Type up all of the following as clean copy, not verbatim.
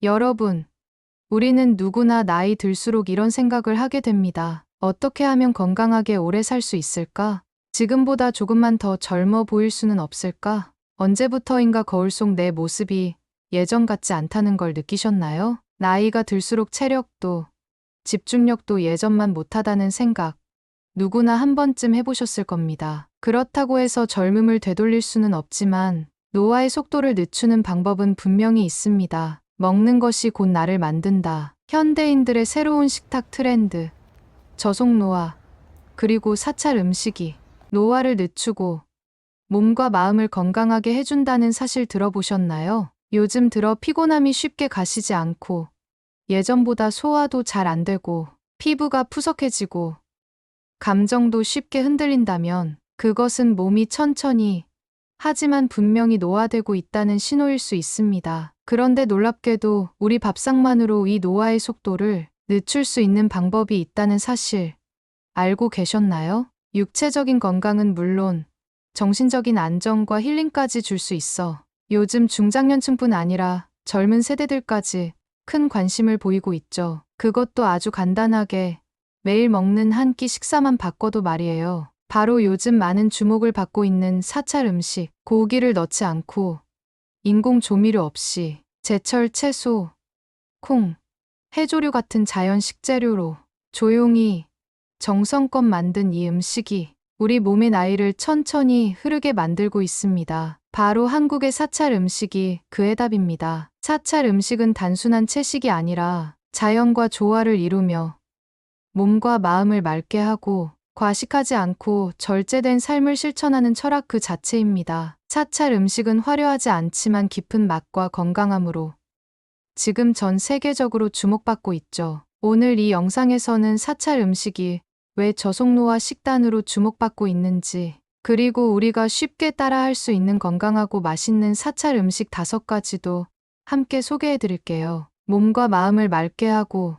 여러분, 우리는 누구나 나이 들수록 이런 생각을 하게 됩니다. 어떻게 하면 건강하게 오래 살 수 있을까? 지금보다 조금만 더 젊어 보일 수는 없을까? 언제부터인가 거울 속 내 모습이 예전 같지 않다는 걸 느끼셨나요? 나이가 들수록 체력도, 집중력도 예전만 못하다는 생각, 누구나 한 번쯤 해보셨을 겁니다. 그렇다고 해서 젊음을 되돌릴 수는 없지만 노화의 속도를 늦추는 방법은 분명히 있습니다. 먹는 것이 곧 나를 만든다. 현대인들의 새로운 식탁 트렌드, 저속노화, 그리고 사찰 음식이 노화를 늦추고 몸과 마음을 건강하게 해준다는 사실 들어보셨나요? 요즘 들어 피곤함이 쉽게 가시지 않고 예전보다 소화도 잘 안 되고 피부가 푸석해지고 감정도 쉽게 흔들린다면 그것은 몸이 천천히 하지만 분명히 노화되고 있다는 신호일 수 있습니다. 그런데 놀랍게도 우리 밥상만으로 이 노화의 속도를 늦출 수 있는 방법이 있다는 사실 알고 계셨나요? 육체적인 건강은 물론 정신적인 안정과 힐링까지 줄 수 있어 요즘 중장년층뿐 아니라 젊은 세대들까지 큰 관심을 보이고 있죠. 그것도 아주 간단하게 매일 먹는 한 끼 식사만 바꿔도 말이에요. 바로 요즘 많은 주목을 받고 있는 사찰 음식, 고기를 넣지 않고 인공 조미료 없이 제철 채소, 콩, 해조류 같은 자연 식재료로 조용히 정성껏 만든 이 음식이 우리 몸의 나이를 천천히 흐르게 만들고 있습니다. 바로 한국의 사찰 음식이 그의 답입니다. 사찰 음식은 단순한 채식이 아니라 자연과 조화를 이루며 몸과 마음을 맑게 하고 과식하지 않고 절제된 삶을 실천하는 철학 그 자체입니다. 사찰 음식은 화려하지 않지만 깊은 맛과 건강함으로 지금 전 세계적으로 주목받고 있죠. 오늘 이 영상에서는 사찰 음식이 왜 저속노화 식단으로 주목받고 있는지, 그리고 우리가 쉽게 따라할 수 있는 건강하고 맛있는 사찰 음식 5가지도 함께 소개해 드릴게요. 몸과 마음을 맑게 하고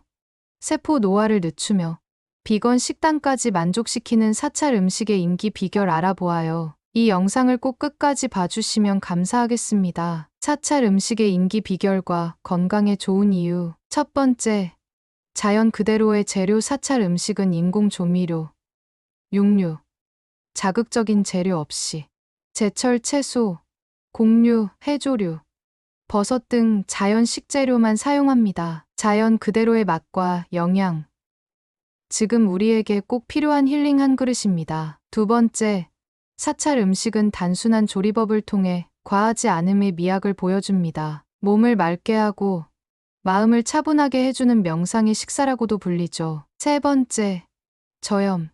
세포 노화를 늦추며 비건 식단까지 만족시키는 사찰 음식의 인기 비결 알아보아요. 이 영상을 꼭 끝까지 봐주시면 감사하겠습니다. 사찰 음식의 인기 비결과 건강에 좋은 이유. 첫 번째, 자연 그대로의 재료. 사찰 음식은 인공 조미료, 육류, 자극적인 재료 없이 제철 채소, 곡류, 해조류, 버섯 등 자연 식재료만 사용합니다. 자연 그대로의 맛과 영양. 지금 우리에게 꼭 필요한 힐링 한 그릇입니다. 두 번째, 사찰 음식은 단순한 조리법을 통해 과하지 않음의 미학을 보여줍니다. 몸을 맑게 하고 마음을 차분하게 해주는 명상의 식사라고도 불리죠. 세 번째, 저염,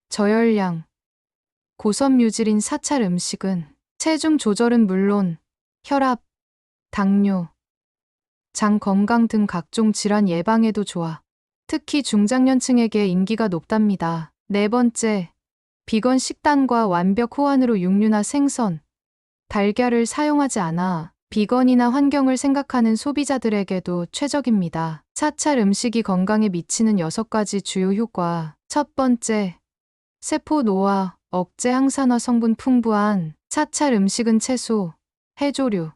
저열량, 고섬유질인 사찰 음식은 체중 조절은 물론 혈압, 당뇨, 장 건강 등 각종 질환 예방에도 좋아 특히 중장년층에게 인기가 높답니다. 네 번째, 비건 식단과 완벽 호환으로 육류나 생선, 달걀을 사용하지 않아 비건이나 환경을 생각하는 소비자들에게도 최적입니다. 사찰 음식이 건강에 미치는 6가지 주요 효과. 첫 번째, 세포 노화, 억제 항산화 성분 풍부한 사찰 음식은 채소, 해조류,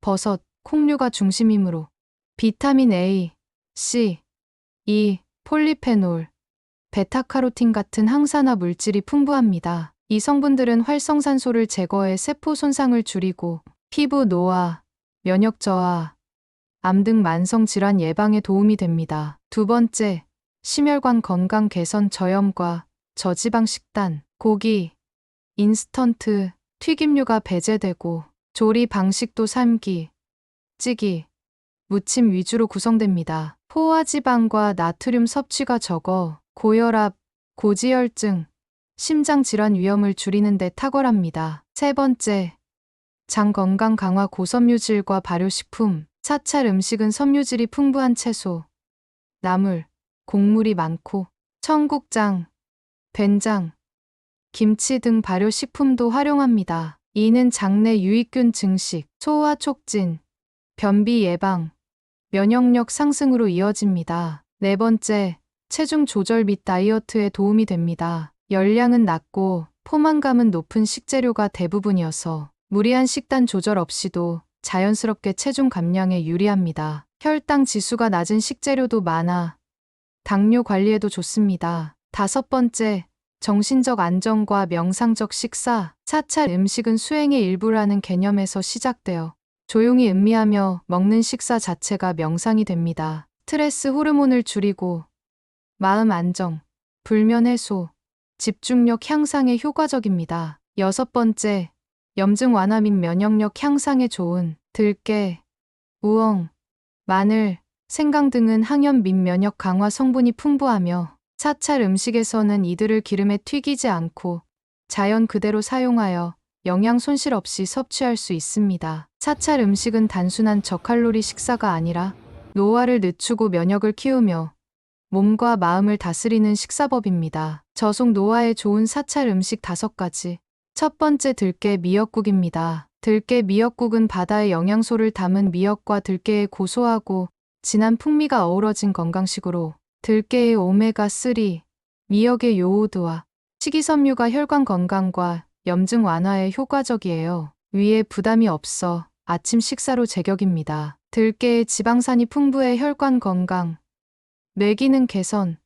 버섯, 콩류가 중심이므로 비타민 A, C, E, 폴리페놀, 베타카로틴 같은 항산화 물질이 풍부합니다. 이 성분들은 활성산소를 제거해 세포 손상을 줄이고 피부 노화, 면역 저하, 암 등 만성 질환 예방에 도움이 됩니다. 두 번째, 심혈관 건강 개선. 저염과 저지방 식단, 고기, 인스턴트, 튀김류가 배제되고 조리 방식도 삶기, 찌기, 무침 위주로 구성됩니다. 포화지방과 나트륨 섭취가 적어 고혈압, 고지혈증, 심장 질환 위험을 줄이는 데 탁월합니다. 세 번째, 장 건강 강화. 고섬유질과 발효식품. 사찰 음식은 섬유질이 풍부한 채소, 나물, 곡물이 많고 청국장, 된장, 김치 등 발효식품도 활용합니다. 이는 장내 유익균 증식, 소화 촉진, 변비 예방, 면역력 상승으로 이어집니다. 네 번째, 체중 조절 및 다이어트에 도움이 됩니다. 열량은 낮고 포만감은 높은 식재료가 대부분이어서 무리한 식단 조절 없이도 자연스럽게 체중 감량에 유리합니다. 혈당 지수가 낮은 식재료도 많아 당뇨 관리에도 좋습니다. 5번째, 정신적 안정과 명상적 식사. 사찰 음식은 수행의 일부라는 개념에서 시작되어 조용히 음미하며 먹는 식사 자체가 명상이 됩니다. 스트레스 호르몬을 줄이고 마음 안정, 불면 해소, 집중력 향상에 효과적입니다. 6번째, 염증 완화 및 면역력 향상에 좋은 들깨, 우엉, 마늘, 생강 등은 항염 및 면역 강화 성분이 풍부하며 사찰 음식에서는 이들을 기름에 튀기지 않고 자연 그대로 사용하여 영양 손실 없이 섭취할 수 있습니다. 사찰 음식은 단순한 저칼로리 식사가 아니라 노화를 늦추고 면역을 키우며 몸과 마음을 다스리는 식사법입니다. 저속 노화에 좋은 사찰 음식 5가지. 첫 번째, 들깨 미역국입니다. 들깨 미역국은 바다의 영양소를 담은 미역과 들깨의 고소하고 진한 풍미가 어우러진 건강식으로 들깨의 오메가3, 미역의 요오드와 식이섬유가 혈관 건강과 염증 완화에 효과적이에요. 위에 부담이 없어 아침 식사로 제격입니다. 들깨의 지방산이 풍부해 혈관 건강, 뇌 기능 개선,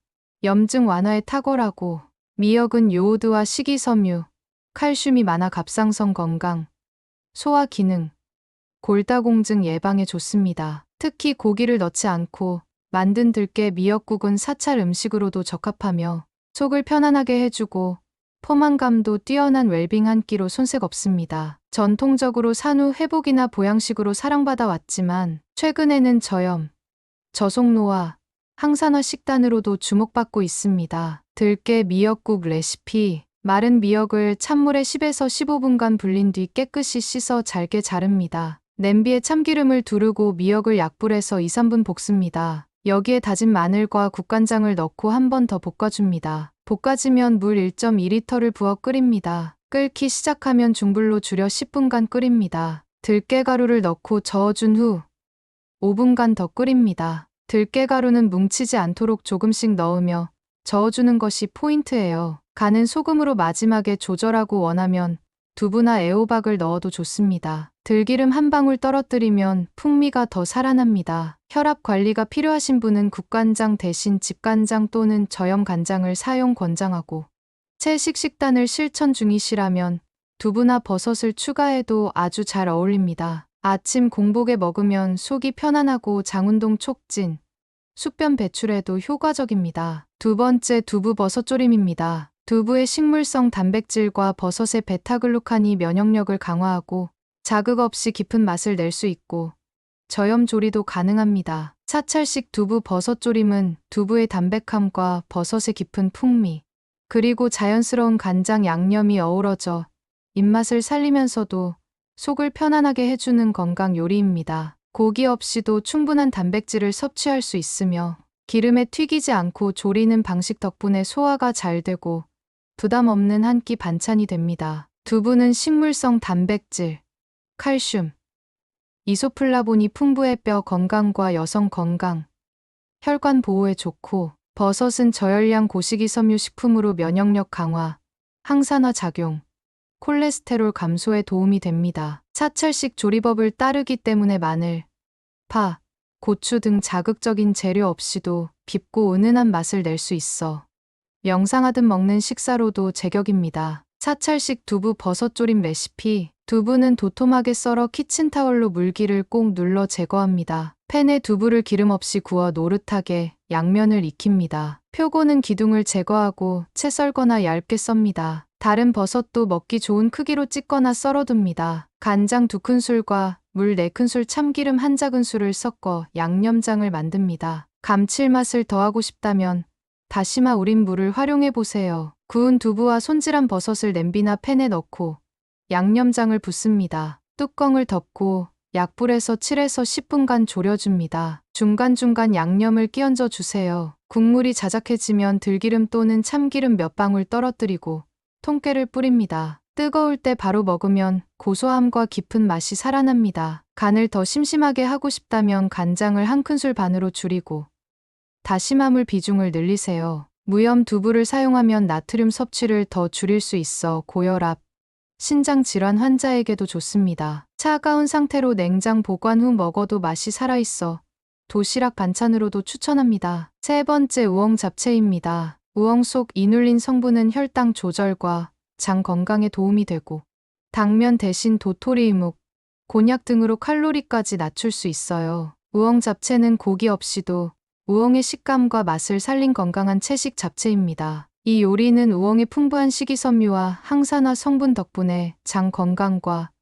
염증 완화에 탁월하고 미역은 요오드와 식이섬유, 칼슘이 많아 갑상선 건강, 소화 기능, 골다공증 예방에 좋습니다. 특히 고기를 넣지 않고 만든 들깨 미역국은 사찰 음식으로도 적합하며 속을 편안하게 해주고 포만감도 뛰어난 웰빙 한 끼로 손색 없습니다. 전통적으로 산후 회복이나 보양식으로 사랑받아 왔지만 최근에는 저염, 저속노화, 항산화 식단으로도 주목받고 있습니다. 들깨 미역국 레시피. 마른 미역을 찬물에 10에서 15분간 불린 뒤 깨끗이 씻어 잘게 자릅니다. 냄비에 참기름을 두르고 미역을 약불에서 2, 3분 볶습니다. 여기에 다진 마늘과 국간장을 넣고 한 번 더 볶아줍니다. 볶아지면 물 1.2리터를 부어 끓입니다. 끓기 시작하면 중불로 줄여 10분간 끓입니다. 들깨가루를 넣고 저어준 후 5분간 더 끓입니다. 들깨가루는 뭉치지 않도록 조금씩 넣으며 저어주는 것이 포인트예요. 간은 소금으로 마지막에 조절하고 원하면 두부나 애호박을 넣어도 좋습니다. 들기름 한 방울 떨어뜨리면 풍미가 더 살아납니다. 혈압 관리가 필요하신 분은 국간장 대신 집간장 또는 저염 간장을 사용 권장하고 채식 식단을 실천 중이시라면 두부나 버섯을 추가해도 아주 잘 어울립니다. 아침 공복에 먹으면 속이 편안하고 장운동 촉진, 숙변 배출에도 효과적입니다. 두 번째, 두부 버섯조림입니다. 두부의 식물성 단백질과 버섯의 베타글루칸이 면역력을 강화하고 자극 없이 깊은 맛을 낼 수 있고 저염 조리도 가능합니다. 사찰식 두부 버섯조림은 두부의 담백함과 버섯의 깊은 풍미, 그리고 자연스러운 간장 양념이 어우러져 입맛을 살리면서도 속을 편안하게 해주는 건강 요리입니다. 고기 없이도 충분한 단백질을 섭취할 수 있으며 기름에 튀기지 않고 조리는 방식 덕분에 소화가 잘 되고 부담 없는 한 끼 반찬이 됩니다. 두부는 식물성 단백질, 칼슘, 이소플라본이 풍부해 뼈 건강과 여성 건강, 혈관 보호에 좋고 버섯은 저열량 고식이섬유 식품으로 면역력 강화, 항산화 작용, 콜레스테롤 감소에 도움이 됩니다. 사찰식 조리법을 따르기 때문에 마늘, 파, 고추 등 자극적인 재료 없이도 깊고 은은한 맛을 낼 수 있어 명상하듯 먹는 식사로도 제격입니다. 사찰식 두부 버섯조림 레시피. 두부는 도톰하게 썰어 키친타월로 물기를 꼭 눌러 제거합니다. 팬에 두부를 기름 없이 구워 노릇하게 양면을 익힙니다. 표고는 기둥을 제거하고 채 썰거나 얇게 썹니다. 다른 버섯도 먹기 좋은 크기로 찢거나 썰어둡니다. 간장 2큰술과 물 4큰술, 참기름 1작은술을 섞어 양념장을 만듭니다. 감칠맛을 더하고 싶다면 다시마 우린 물을 활용해 보세요. 구운 두부와 손질한 버섯을 냄비나 팬에 넣고 양념장을 붓습니다. 뚜껑을 덮고 약불에서 7에서 10분간 졸여줍니다. 중간중간 양념을 끼얹어 주세요. 국물이 자작해지면 들기름 또는 참기름 몇 방울 떨어뜨리고 통깨를 뿌립니다. 뜨거울 때 바로 먹으면 고소함과 깊은 맛이 살아납니다. 간을 더 심심하게 하고 싶다면 간장을 1큰술 반으로 줄이고 다시마물 비중을 늘리세요. 무염 두부를 사용하면 나트륨 섭취를 더 줄일 수 있어 고혈압, 신장 질환 환자에게도 좋습니다. 차가운 상태로 냉장 보관 후 먹어도 맛이 살아있어 도시락 반찬으로도 추천합니다. 세 번째 우엉 잡채입니다. 우엉 속 이눌린 성분은 혈당 조절과 장 건강에 도움이 되고 당면 대신 도토리 묵, 곤약 등으로 칼로리까지 낮출 수 있어요. 우엉 잡채는 고기 없이도 우엉의 식감과 맛을 살린 건강한 채식 잡채입니다. 이 요리는 우엉의 풍부한 식이섬유와 항산화 성분 덕분에 장 건강과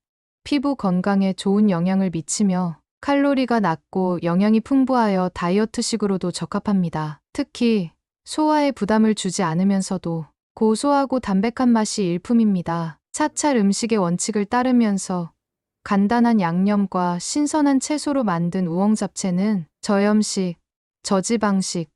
피부 건강에 좋은 영향을 미치며 칼로리가 낮고 영양이 풍부하여 다이어트식으로도 적합합니다. 특히 소화에 부담을 주지 않으면서도 고소하고 담백한 맛이 일품입니다. 사찰 음식의 원칙을 따르면서 간단한 양념과 신선한 채소로 만든 우엉 잡채는 저염식, 저지방식,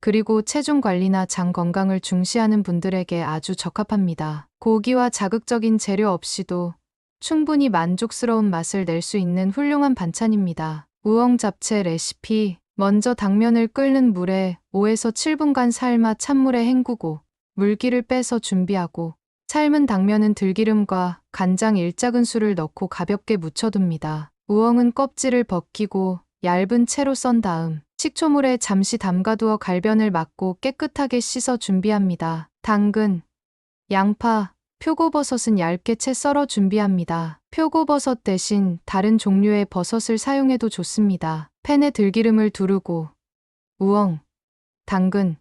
그리고 체중 관리나 장 건강을 중시하는 분들에게 아주 적합합니다. 고기와 자극적인 재료 없이도 충분히 만족스러운 맛을 낼 수 있는 훌륭한 반찬입니다. 우엉 잡채 레시피. 먼저 당면을 끓는 물에 5에서 7분간 삶아 찬물에 헹구고 물기를 빼서 준비하고 삶은 당면은 들기름과 간장 1작은술을 넣고 가볍게 묻혀둡니다. 우엉은 껍질을 벗기고 얇은 채로 썬 다음 식초물에 잠시 담가두어 갈변을 막고 깨끗하게 씻어 준비합니다. 당근, 양파, 표고버섯은 얇게 채 썰어 준비합니다. 표고버섯 대신 다른 종류의 버섯을 사용해도 좋습니다. 팬에 들기름을 두르고 우엉, 당근,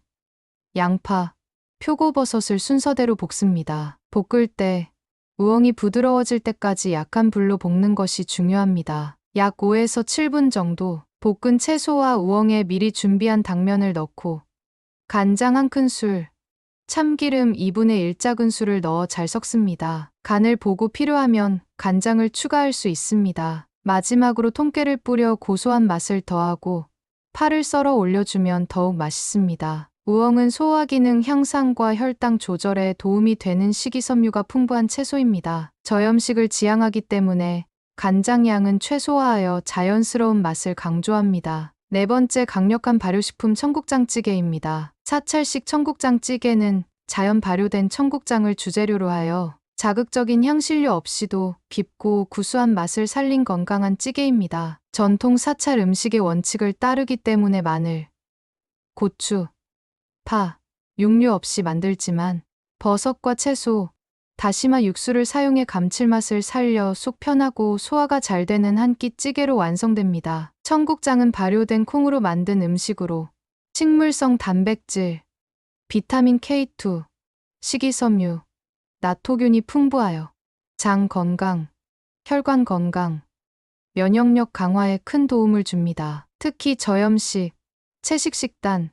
양파, 표고버섯을 순서대로 볶습니다. 볶을 때 우엉이 부드러워질 때까지 약한 불로 볶는 것이 중요합니다. 약 5에서 7분 정도 볶은 채소와 우엉에 미리 준비한 당면을 넣고 간장 1큰술, 참기름 2분의 1작은술을 넣어 잘 섞습니다. 간을 보고 필요하면 간장을 추가할 수 있습니다. 마지막으로 통깨를 뿌려 고소한 맛을 더하고 파를 썰어 올려주면 더욱 맛있습니다. 우엉은 소화 기능 향상과 혈당 조절에 도움이 되는 식이섬유가 풍부한 채소입니다. 저염식을 지향하기 때문에 간장 양은 최소화하여 자연스러운 맛을 강조합니다. 네 번째 강력한 발효식품 청국장찌개입니다. 사찰식 청국장찌개는 자연 발효된 청국장을 주재료로 하여 자극적인 향신료 없이도 깊고 구수한 맛을 살린 건강한 찌개입니다. 전통 사찰 음식의 원칙을 따르기 때문에 마늘, 고추, 파, 육류 없이 만들지만 버섯과 채소, 다시마 육수를 사용해 감칠맛을 살려 속 편하고 소화가 잘 되는 한 끼 찌개로 완성됩니다. 청국장은 발효된 콩으로 만든 음식으로 식물성 단백질, 비타민 K2, 식이섬유, 나토균이 풍부하여 장 건강, 혈관 건강, 면역력 강화에 큰 도움을 줍니다. 특히 저염식, 채식 식단,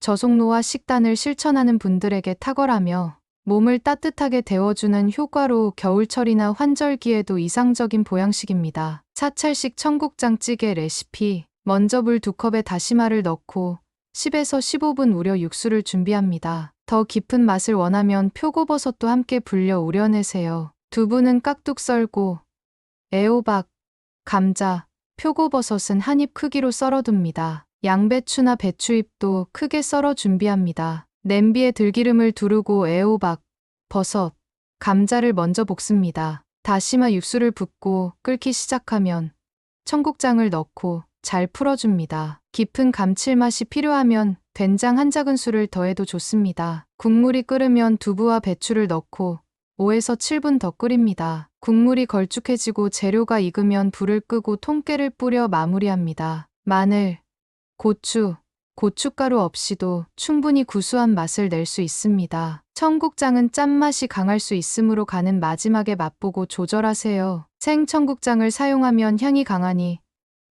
저속노화 식단을 실천하는 분들에게 탁월하며 몸을 따뜻하게 데워주는 효과로 겨울철이나 환절기에도 이상적인 보양식입니다. 사찰식 청국장찌개 레시피. 먼저 물 2컵에 다시마를 넣고 10에서 15분 우려 육수를 준비합니다. 더 깊은 맛을 원하면 표고버섯도 함께 불려 우려내세요. 두부는 깍둑 썰고 애호박, 감자, 표고버섯은 한 입 크기로 썰어둡니다. 양배추나 배추잎도 크게 썰어 준비합니다. 냄비에 들기름을 두르고 애호박, 버섯, 감자를 먼저 볶습니다. 다시마 육수를 붓고 끓기 시작하면 청국장을 넣고 잘 풀어줍니다. 깊은 감칠맛이 필요하면 된장 1작은술을 더해도 좋습니다. 국물이 끓으면 두부와 배추를 넣고 5에서 7분 더 끓입니다. 국물이 걸쭉해지고 재료가 익으면 불을 끄고 통깨를 뿌려 마무리합니다. 마늘, 고추, 고춧가루 없이도 충분히 구수한 맛을 낼 수 있습니다. 청국장은 짠맛이 강할 수 있으므로 간은 마지막에 맛보고 조절하세요. 생청국장을 사용하면 향이 강하니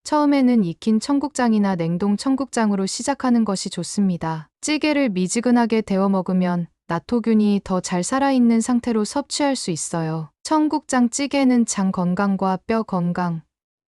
처음에는 익힌 청국장이나 냉동 청국장으로 시작하는 것이 좋습니다. 찌개를 미지근하게 데워 먹으면 나토균이 더 잘 살아있는 상태로 섭취할 수 있어요. 청국장 찌개는 장 건강과 뼈 건강,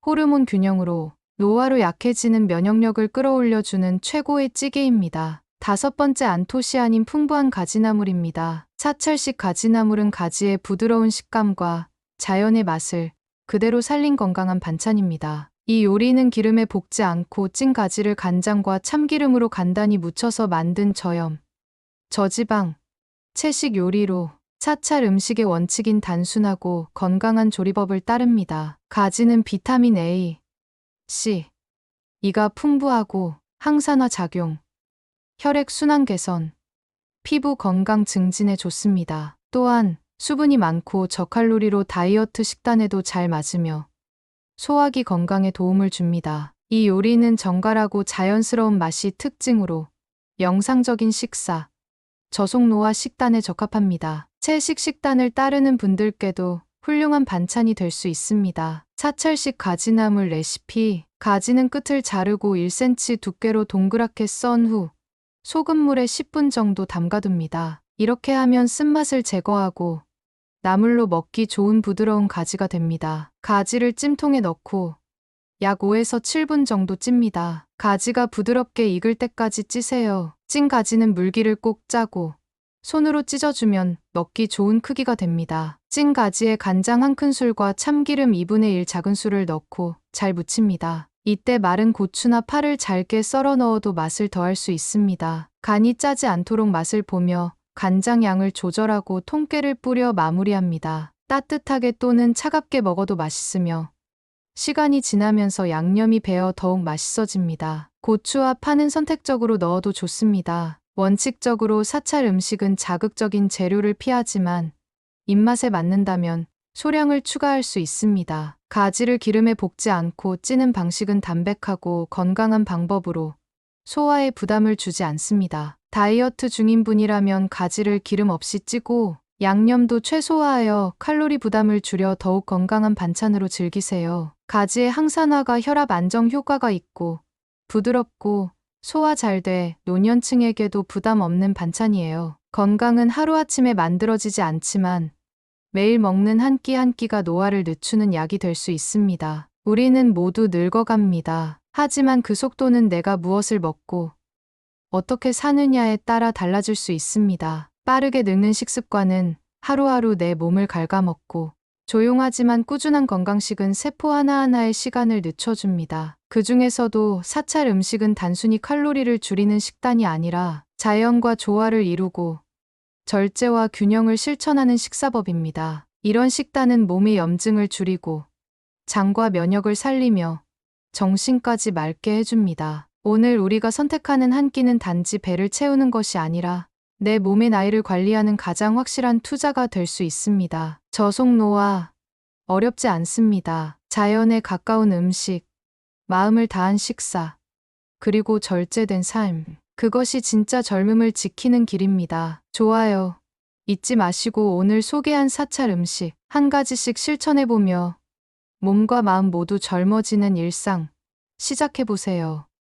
호르몬 균형으로 노화로 약해지는 면역력을 끌어올려주는 최고의 찌개입니다. 5번째 안토시아닌 풍부한 가지나물입니다. 사찰식 가지나물은 가지의 부드러운 식감과 자연의 맛을 그대로 살린 건강한 반찬입니다. 이 요리는 기름에 볶지 않고 찐 가지를 간장과 참기름으로 간단히 무쳐서 만든 저염, 저지방, 채식 요리로 사찰 음식의 원칙인 단순하고 건강한 조리법을 따릅니다. 가지는 비타민 A, C, 이가 풍부하고 항산화 작용, 혈액 순환 개선, 피부 건강 증진에 좋습니다. 또한 수분이 많고 저칼로리로 다이어트 식단에도 잘 맞으며 소화기 건강에 도움을 줍니다. 이 요리는 정갈하고 자연스러운 맛이 특징으로 영상적인 식사, 저속노화 식단에 적합합니다. 채식 식단을 따르는 분들께도 훌륭한 반찬이 될 수 있습니다. 사철식 가지나물 레시피. 가지는 끝을 자르고 1cm 두께로 동그랗게 썬 후 소금물에 10분 정도 담가둡니다. 이렇게 하면 쓴맛을 제거하고 나물로 먹기 좋은 부드러운 가지가 됩니다. 가지를 찜통에 넣고 약 5에서 7분 정도 찝니다. 가지가 부드럽게 익을 때까지 찌세요. 찐 가지는 물기를 꼭 짜고 손으로 찢어주면 먹기 좋은 크기가 됩니다. 찐 가지에 간장 1큰술과 참기름 2분의 1 작은술을 넣고 잘 무칩니다. 이때 마른 고추나 파를 잘게 썰어 넣어도 맛을 더할 수 있습니다. 간이 짜지 않도록 맛을 보며 간장 양을 조절하고 통깨를 뿌려 마무리합니다. 따뜻하게 또는 차갑게 먹어도 맛있으며 시간이 지나면서 양념이 배어 더욱 맛있어집니다. 고추와 파는 선택적으로 넣어도 좋습니다. 원칙적으로 사찰 음식은 자극적인 재료를 피하지만 입맛에 맞는다면 소량을 추가할 수 있습니다. 가지를 기름에 볶지 않고 찌는 방식은 담백하고 건강한 방법으로 소화에 부담을 주지 않습니다. 다이어트 중인 분이라면 가지를 기름 없이 찌고 양념도 최소화하여 칼로리 부담을 줄여 더욱 건강한 반찬으로 즐기세요. 가지의 항산화가 혈압 안정 효과가 있고 부드럽고 소화 잘 돼 노년층에게도 부담 없는 반찬이에요. 건강은 하루아침에 만들어지지 않지만 매일 먹는 한 끼 한 끼가 노화를 늦추는 약이 될 수 있습니다. 우리는 모두 늙어갑니다. 하지만 그 속도는 내가 무엇을 먹고 어떻게 사느냐에 따라 달라질 수 있습니다. 빠르게 늙는 식습관은 하루하루 내 몸을 갉아먹고 조용하지만 꾸준한 건강식은 세포 하나하나의 시간을 늦춰줍니다. 그 중에서도 사찰 음식은 단순히 칼로리를 줄이는 식단이 아니라 자연과 조화를 이루고 절제와 균형을 실천하는 식사법입니다. 이런 식단은 몸의 염증을 줄이고 장과 면역을 살리며 정신까지 맑게 해줍니다. 오늘 우리가 선택하는 한 끼는 단지 배를 채우는 것이 아니라 내 몸의 나이를 관리하는 가장 확실한 투자가 될 수 있습니다. 저속노화 어렵지 않습니다. 자연에 가까운 음식, 마음을 다한 식사, 그리고 절제된 삶. 그것이 진짜 젊음을 지키는 길입니다. 좋아요. 잊지 마시고 오늘 소개한 사찰 음식 한 가지씩 실천해보며 몸과 마음 모두 젊어지는 일상 시작해보세요.